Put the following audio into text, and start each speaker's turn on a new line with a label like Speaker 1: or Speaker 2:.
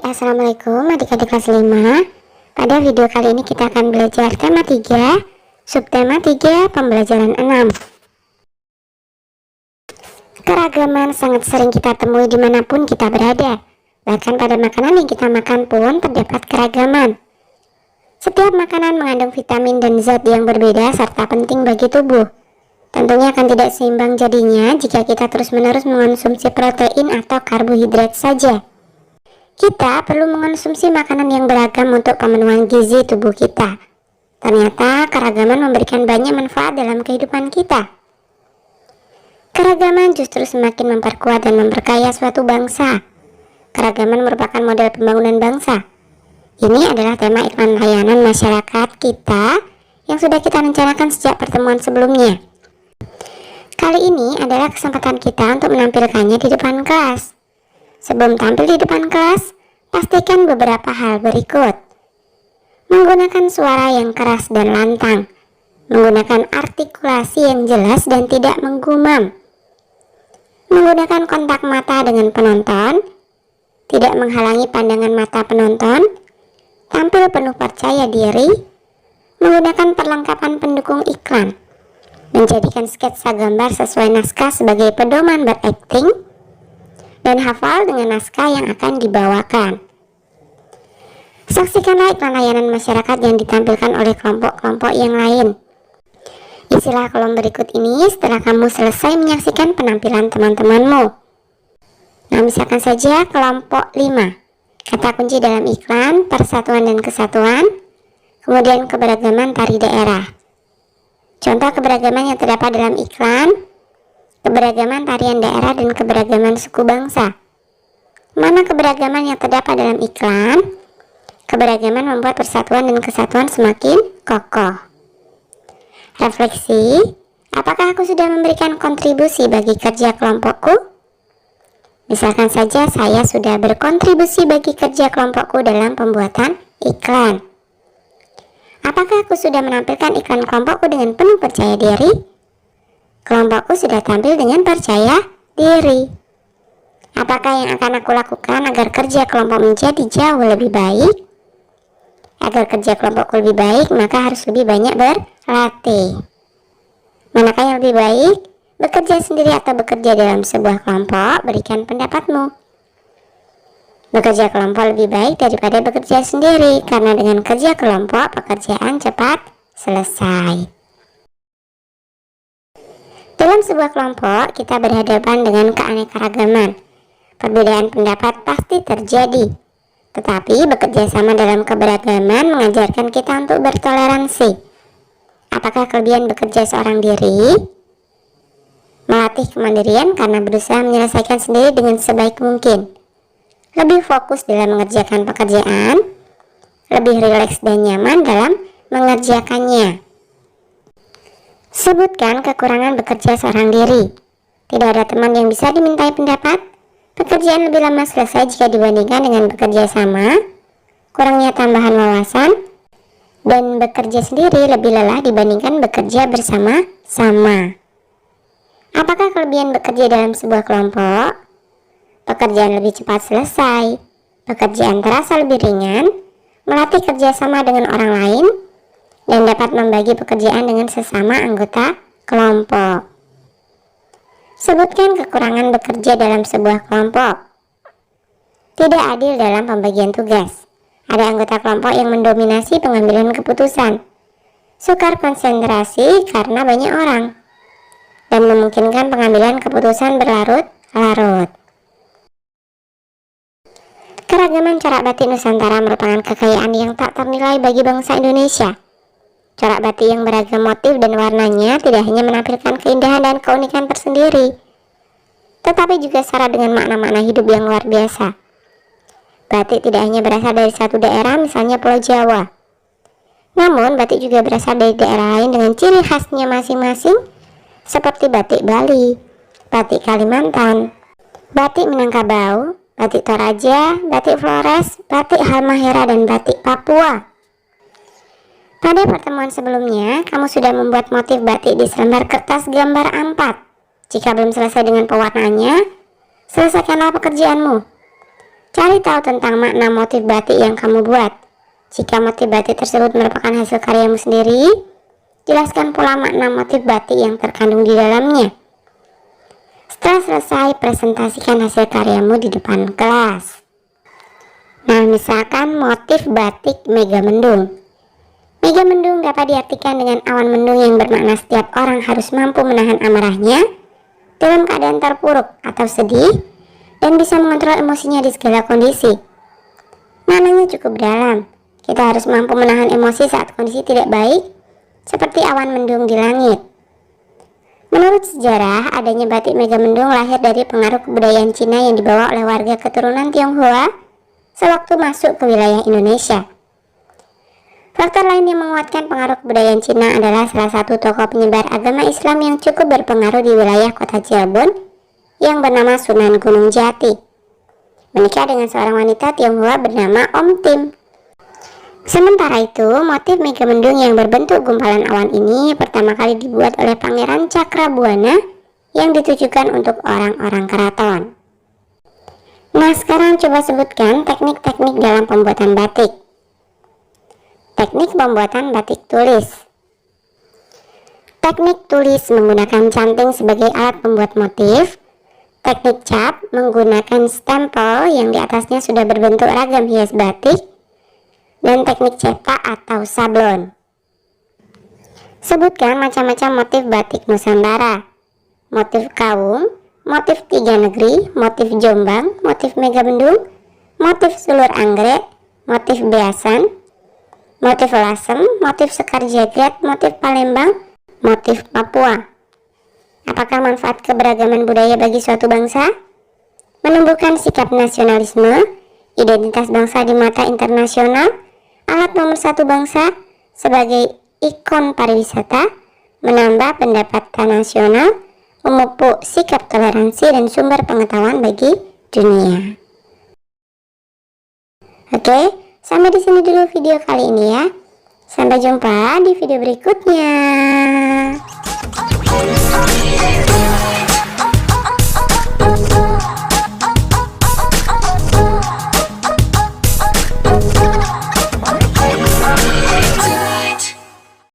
Speaker 1: Assalamualaikum adik-adik kelas 5. Pada video kali ini kita akan belajar tema 3, subtema 3, pembelajaran 6. Keragaman sangat sering kita temui dimanapun kita berada. Bahkan pada makanan yang kita makan pun terdapat keragaman. Setiap makanan mengandung vitamin dan zat yang berbeda serta penting bagi tubuh. Tentunya akan tidak seimbang jadinya jika kita terus-menerus mengonsumsi protein atau karbohidrat saja. Kita perlu mengonsumsi makanan yang beragam untuk pemenuhan gizi tubuh kita. Ternyata keragaman memberikan banyak manfaat dalam kehidupan kita. Keragaman justru semakin memperkuat dan memperkaya suatu bangsa. Keragaman merupakan model pembangunan bangsa. Ini adalah tema iklan layanan masyarakat kita yang sudah kita rencanakan sejak pertemuan sebelumnya. Kali ini adalah kesempatan kita untuk menampilkannya di depan kelas. Sebelum tampil di depan kelas, pastikan beberapa hal berikut. Menggunakan suara yang keras dan lantang. Menggunakan artikulasi yang jelas dan tidak menggumam. Menggunakan kontak mata dengan penonton. Tidak menghalangi pandangan mata penonton. Tampil penuh percaya diri. Menggunakan perlengkapan pendukung iklan. Menjadikan sketsa gambar sesuai naskah sebagai pedoman berakting. Dan hafal dengan naskah yang akan dibawakan. Saksikanlah iklan layanan masyarakat yang ditampilkan oleh kelompok-kelompok yang lain. Isilah kolom berikut ini setelah kamu selesai menyaksikan penampilan teman-temanmu. Nah, misalkan saja kelompok 5. Kata kunci dalam iklan, persatuan dan kesatuan, kemudian keberagaman tari daerah. Contoh keberagaman yang terdapat dalam iklan, keberagaman tarian daerah dan keberagaman suku bangsa. Mana keberagaman yang terdapat dalam iklan? Keberagaman membuat persatuan dan kesatuan semakin kokoh. Refleksi, apakah aku sudah memberikan kontribusi bagi kerja kelompokku? Misalkan saja saya sudah berkontribusi bagi kerja kelompokku dalam pembuatan iklan. Apakah aku sudah menampilkan iklan kelompokku dengan penuh percaya diri? Kelompokku sudah tampil dengan percaya diri. Apakah yang akan aku lakukan agar kerja kelompok menjadi jauh lebih baik? Agar kerja kelompokku lebih baik, maka harus lebih banyak berlatih. Manakah yang lebih baik? Bekerja sendiri atau bekerja dalam sebuah kelompok? Berikan pendapatmu. Bekerja kelompok lebih baik daripada bekerja sendiri, karena dengan kerja kelompok, pekerjaan cepat selesai. Dalam sebuah kelompok, kita berhadapan dengan keanekaragaman. Perbedaan pendapat pasti terjadi. Tetapi bekerja sama dalam keberagaman mengajarkan kita untuk bertoleransi. Apakah kelebihan bekerja seorang diri? Melatih kemandirian karena berusaha menyelesaikan sendiri dengan sebaik mungkin. Lebih fokus dalam mengerjakan pekerjaan. Lebih rileks dan nyaman dalam mengerjakannya. Sebutkan kekurangan bekerja seorang diri. Tidak ada teman yang bisa dimintai pendapat. Pekerjaan lebih lama selesai jika dibandingkan dengan bekerja sama. Kurangnya tambahan wawasan. Dan bekerja sendiri lebih lelah dibandingkan bekerja bersama-sama. Apakah kelebihan bekerja dalam sebuah kelompok? Pekerjaan lebih cepat selesai. Pekerjaan terasa lebih ringan. Melatih kerjasama dengan orang lain. Dan dapat membagi pekerjaan dengan sesama anggota kelompok. Sebutkan kekurangan bekerja dalam sebuah kelompok. Tidak adil dalam pembagian tugas. Ada anggota kelompok yang mendominasi pengambilan keputusan. Sukar konsentrasi karena banyak orang. Dan memungkinkan pengambilan keputusan berlarut-larut. Keragaman corak batik Nusantara merupakan kekayaan yang tak ternilai bagi bangsa Indonesia. Corak batik yang beragam motif dan warnanya tidak hanya menampilkan keindahan dan keunikan tersendiri, tetapi juga syarat dengan makna-makna hidup yang luar biasa. Batik tidak hanya berasal dari satu daerah, misalnya Pulau Jawa. Namun, batik juga berasal dari daerah lain dengan ciri khasnya masing-masing, seperti batik Bali, batik Kalimantan, batik Minangkabau, batik Toraja, batik Flores, batik Halmahera, dan batik Papua. Pada pertemuan sebelumnya, kamu sudah membuat motif batik di selembar kertas gambar A4. Jika belum selesai dengan pewarnaannya, selesaikanlah pekerjaanmu. Cari tahu tentang makna motif batik yang kamu buat. Jika motif batik tersebut merupakan hasil karyamu sendiri, jelaskan pula makna motif batik yang terkandung di dalamnya. Setelah selesai, presentasikan hasil karyamu di depan kelas. Nah, misalkan motif batik mega mendung. Mega mendung dapat diartikan dengan awan mendung yang bermakna setiap orang harus mampu menahan amarahnya dalam keadaan terpuruk atau sedih dan bisa mengontrol emosinya di segala kondisi. Maknanya cukup dalam. Kita harus mampu menahan emosi saat kondisi tidak baik, seperti awan mendung di langit. Menurut sejarah, adanya batik mega mendung lahir dari pengaruh kebudayaan Cina yang dibawa oleh warga keturunan Tionghoa sewaktu masuk ke wilayah Indonesia. Faktor lain yang menguatkan pengaruh kebudayaan Cina adalah salah satu tokoh penyebar agama Islam yang cukup berpengaruh di wilayah kota Cirebon yang bernama Sunan Gunung Jati. Menikah dengan seorang wanita Tionghoa bernama Om Tim. Sementara itu, motif mega mendung yang berbentuk gumpalan awan ini pertama kali dibuat oleh Pangeran Cakrabuana yang ditujukan untuk orang-orang keraton. Nah, sekarang coba sebutkan teknik-teknik dalam pembuatan batik. Teknik pembuatan batik tulis. Teknik tulis menggunakan canting sebagai alat pembuat motif. Teknik cap menggunakan stempel yang di atasnya sudah berbentuk ragam hias batik. Dan teknik cetak atau sablon. Sebutkan macam-macam motif batik Nusantara. Motif kawung, motif tiga negeri, motif jombang, motif mega mendung, motif sulur anggrek, motif beasan, motif lasem, motif sekar jagad, motif Palembang, motif Papua. Apakah manfaat keberagaman budaya bagi suatu bangsa? Menumbuhkan sikap nasionalisme, identitas bangsa di mata internasional, alat nomor satu bangsa sebagai ikon pariwisata, menambah pendapatan nasional, memupuk sikap toleransi dan sumber pengetahuan bagi dunia. Oke, sampai di sini dulu video kali ini ya. Sampai jumpa di video berikutnya.